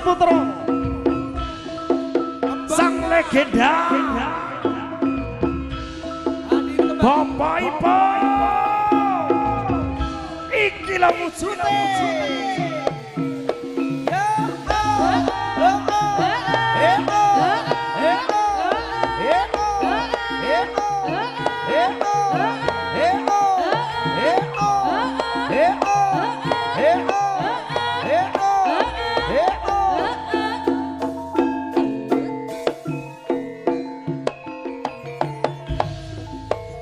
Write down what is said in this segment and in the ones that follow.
Triputra sang legenda Bapak Ibu iki lho wujudé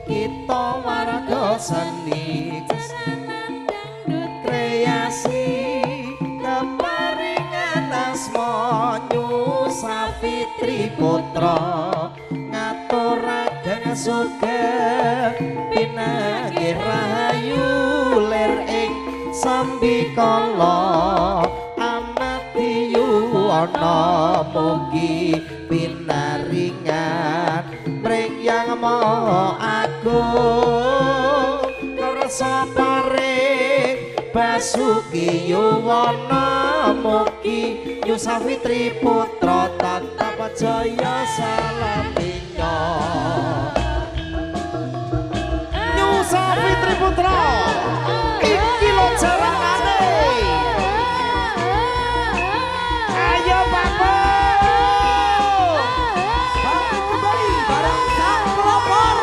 kita warga seni kreasi keparingan asma Nyusafitri Putra ngaturaken sugih pinanggih rahayu lir ing sambikala amati yuwana mugi pinaringan mring yang maha agung kersa paring basuki yuwana mugi Nyusafitri Putra tatap jaya salaminya Nyusafitri Putra iki lho jarangane ayo Bapak kembali bareng sang pelopor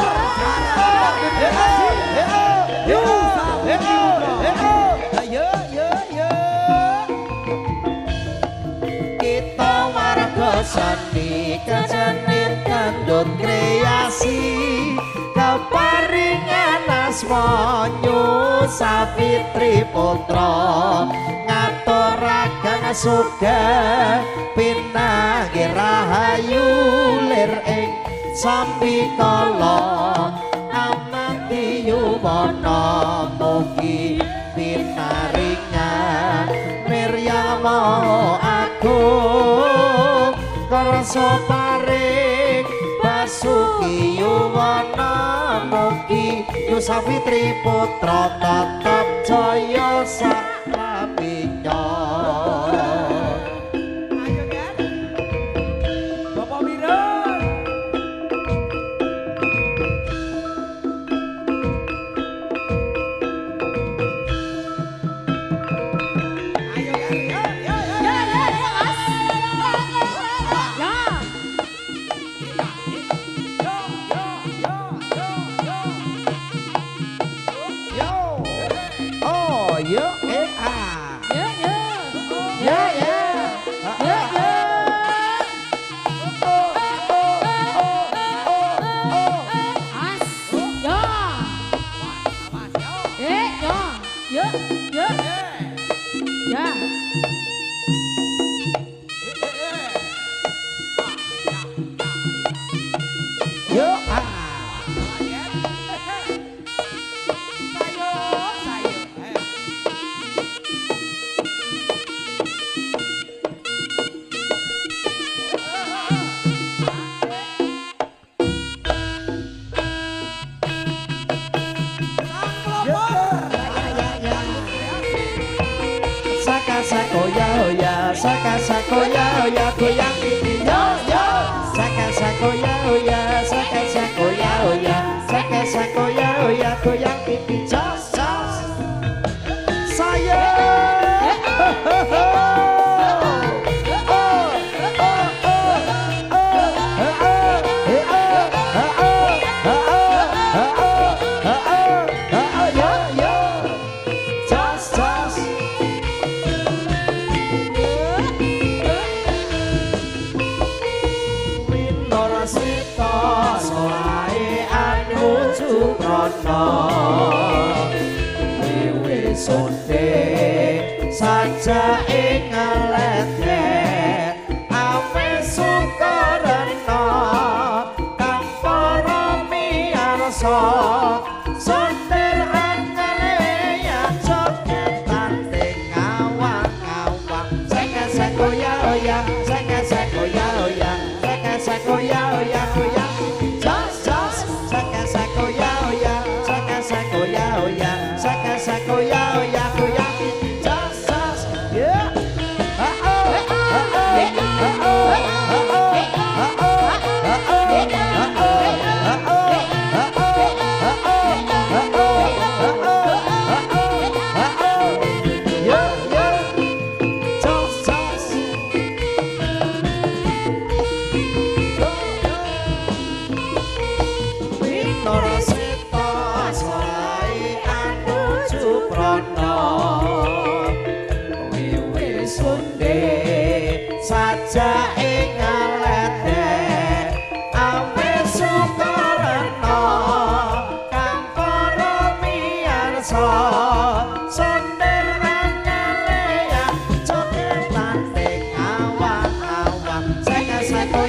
kita warga seni kejenin kandut kreasi keparingan asma Nyusafitri Putra ngaturaken sugih pinanggih rahayu lir ing sambikala amati yuwana mugi pinaringan miryama agung kersa paring basuki yuwana mugi Nyusafitri Putra tetap jaya salaminya ayo kan Bapak Wiran ayo kan Sakoya goyang pipi yo yo sakoya goyang pipi jos saya saja ing alet ame sukarana kang para miarsa sonter angale ya jogetan teng ngawang-ngawang sakoya oya sakoya oya sakoya oya goyang jos jos sakoya oya sakoya oya sakoya oya goyang jos jos yeah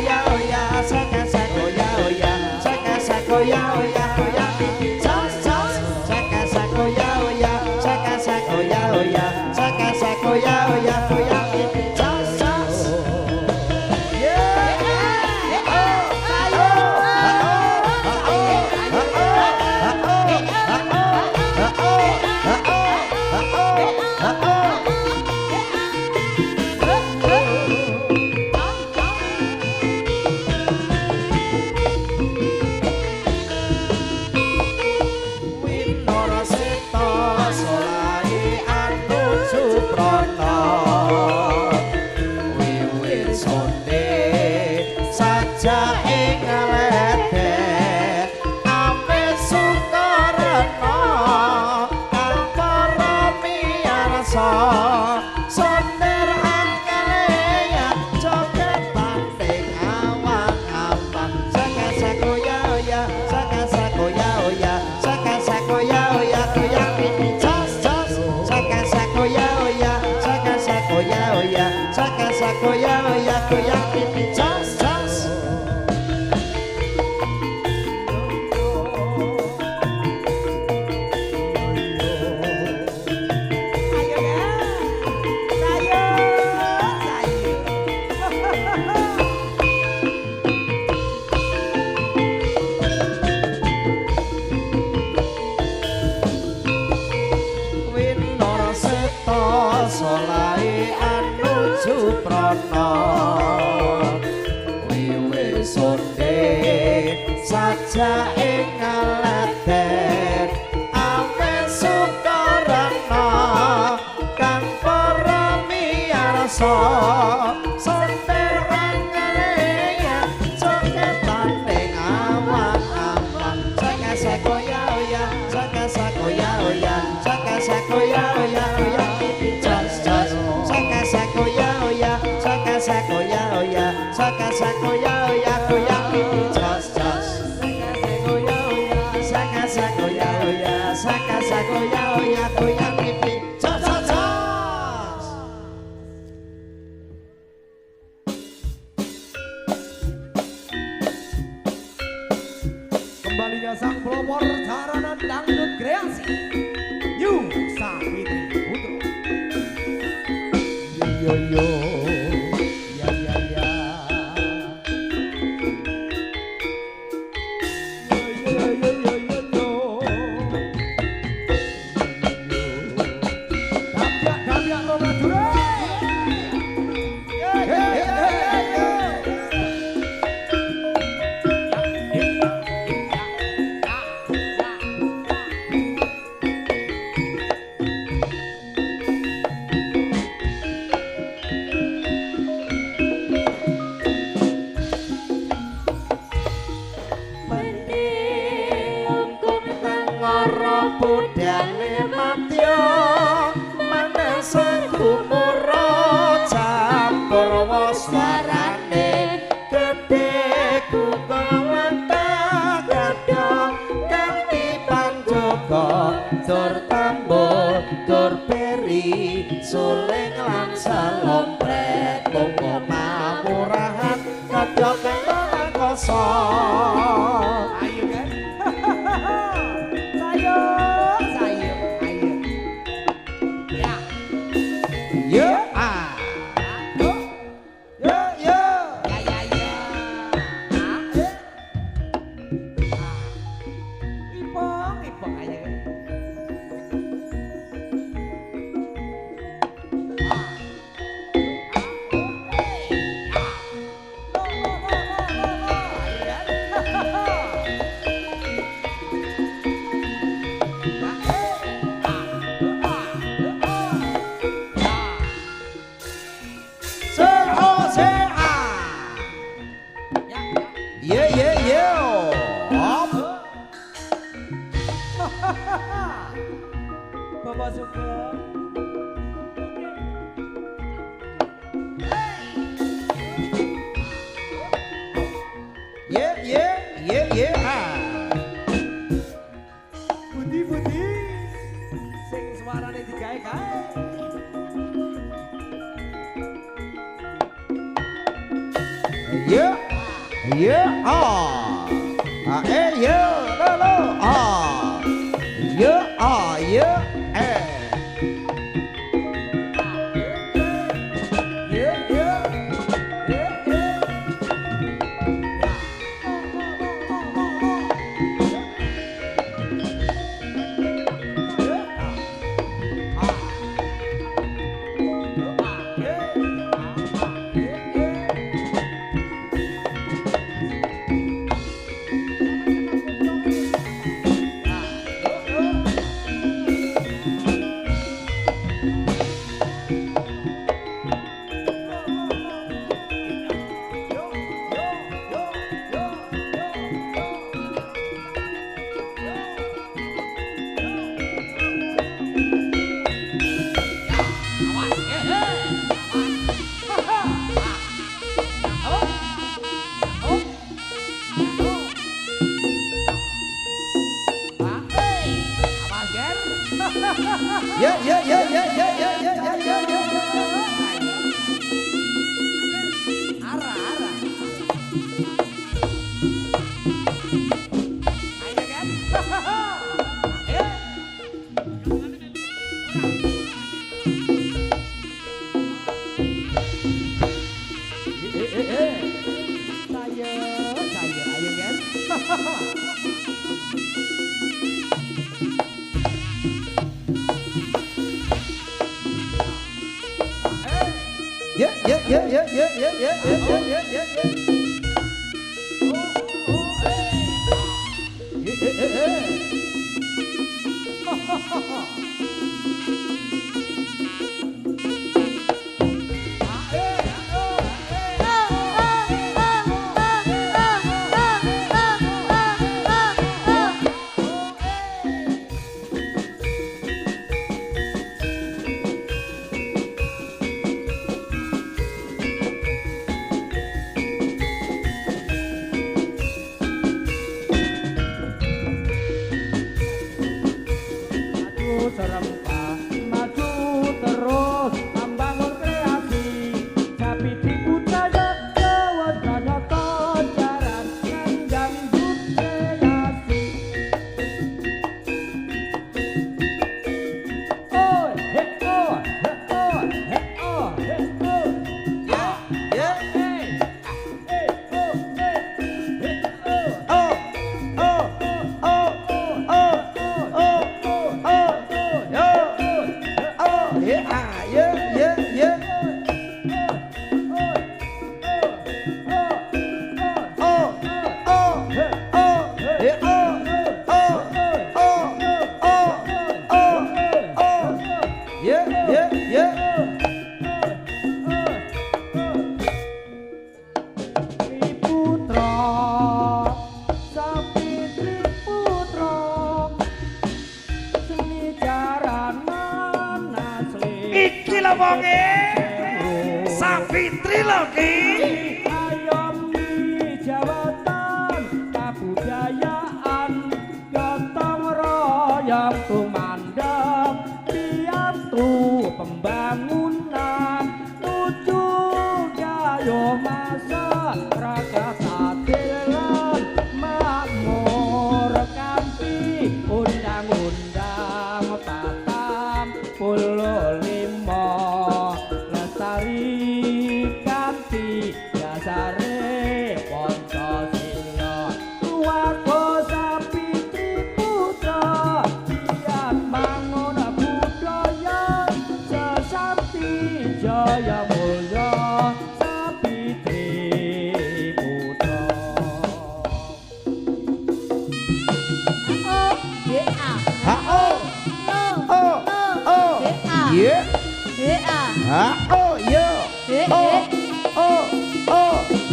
sakoya oya saka sakoya oya saka sakoya oya goyang pipi jos jos saka sakoya oya saka sakoya oya saka sakoya oya goyang pipi jos jos sakoya oya goyang pipi jos jos Suprana wiwit sonde saja ing ngaladen awe sukarana kang para miyarsa senteran ngaleya coketan ing awak-awak saka sakoya oya saka sakoya oya saka sakoya oya goyang pipi jos jos saka sakoya oya saka sakoya oya saka sakoya oya goyang pipi jos jos saka sakoya oya saka sakoya oya goyang pipi jos jos jos Kembalinya sang pelopor jaranan dangdut kreasi Yu Safitri Putro. Yo yo ya ya ya yo yo yo yo yo Damya Roma Dure. budale matya manasa kumara campur waswarane gedhe kugawanta kadya kanthi panjaga tur tambur tur peri suling lan salompret monggo pamurahan kadya kang koso. Ayo kan. Bapak suka. Budi sing suarane digawe-gawe. Yeah. Yeah, ah, yeah, lo, ah, yeah, Safitri lho Ki. Ayomi jawatan kabudayaan gotong royong tumandang piatu pembangunan nuju gayo masyarakat adilan makmur kanthi undang-undang patang puluh lima lestari kanthi dasare Pancasila warga Safitri putra kiat bangun budaya sesampi jaya mulya Safitri putra. Yeah. Oh, yeah.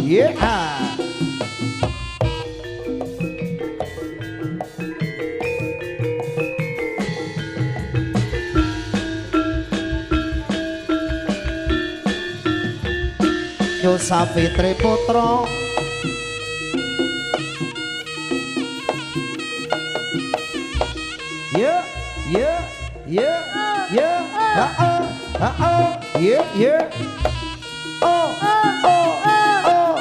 Yeah. Yo Safitri putra yeah, yeah, yeah, yeah, yeah, yeah. Oh, oh, oh, oh,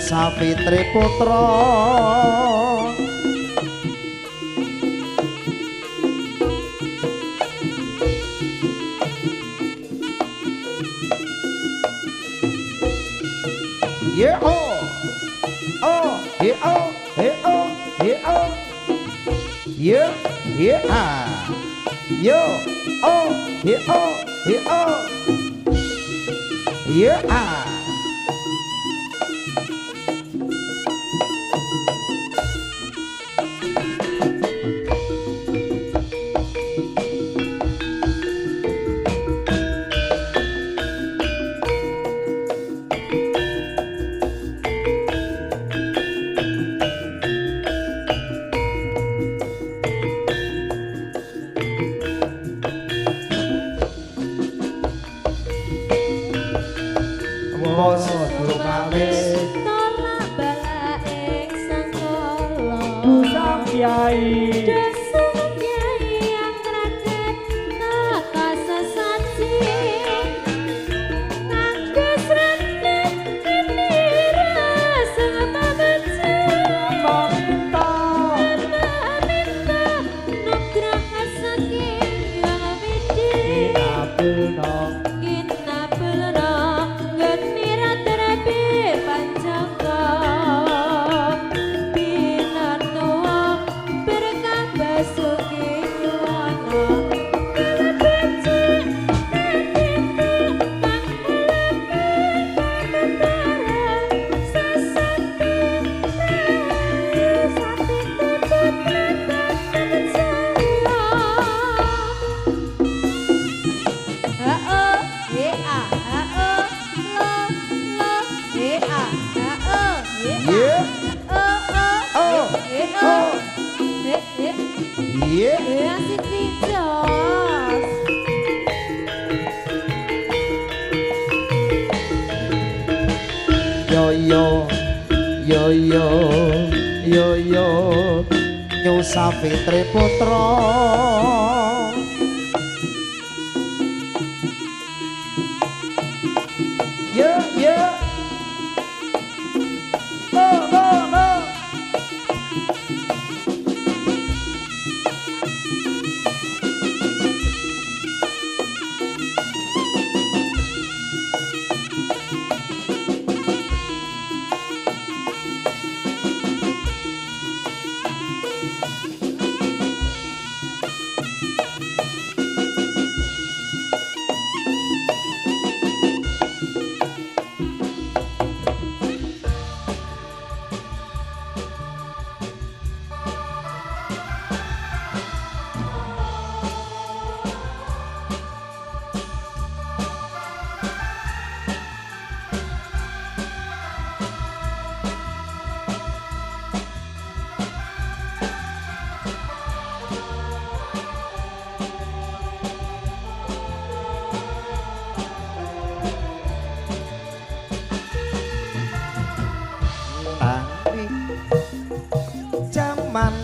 Safitri Putra yeah oh yeah oh yeah oh yeah oh yeah yeah yo oh yeah oh yeah oh yeah Nyu Safitri Putra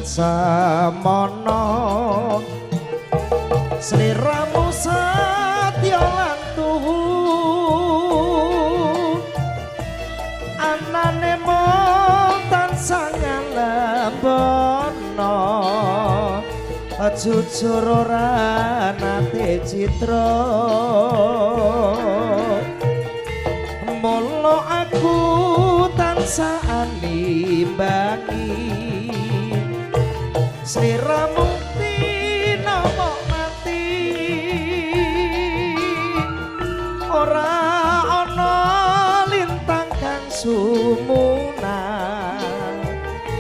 semono sliramu setya lan tuhu anane mung tansah ngalebono jujur ora nate citra mula aku tansah animbangi sliramu tinapa mati ora ana lintang kang sumunan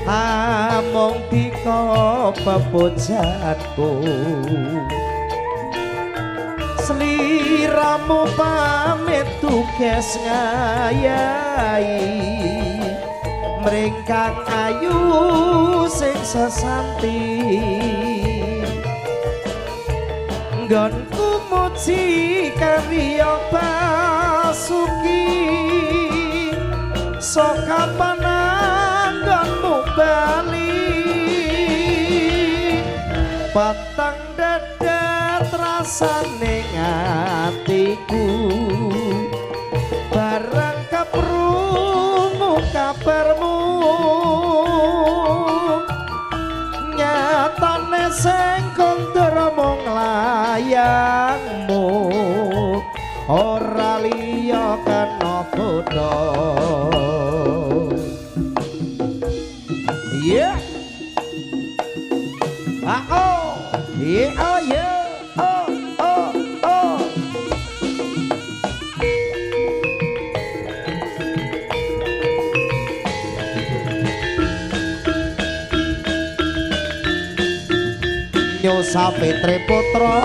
amung dika pepujatku sliramu pamit tugas ngayahi mringkang ayu sing sesanti nggonku muji karya basuki saka pananggonmu bali patang dadat rasane atiku barang kaprungu kabarmu nyatane sing kondur mung layangmu ora liya kena bodho yeah oh yeah oh yeah oh oh oh Nyosa Fitri Putra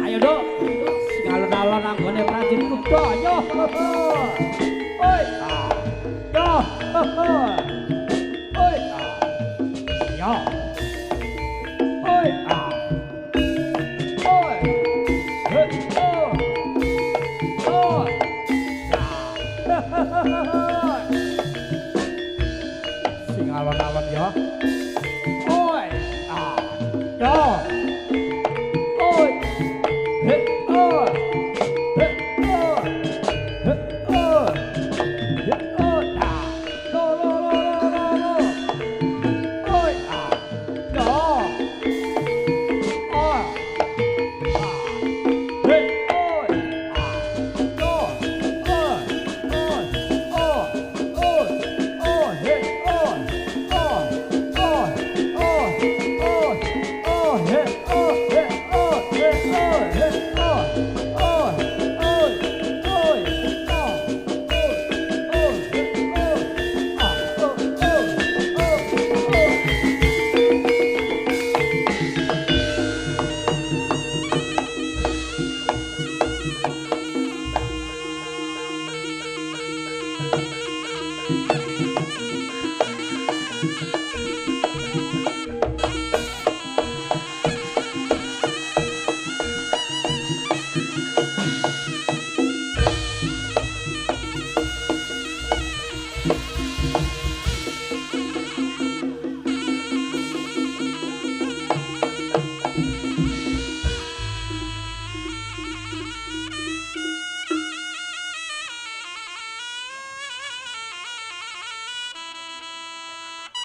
ayo dok ngalon-alon anggone prajuritku dok ayo oi dok oi ayo oi oi sing alon-alon ya oi dok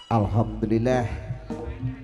Alhamdulillah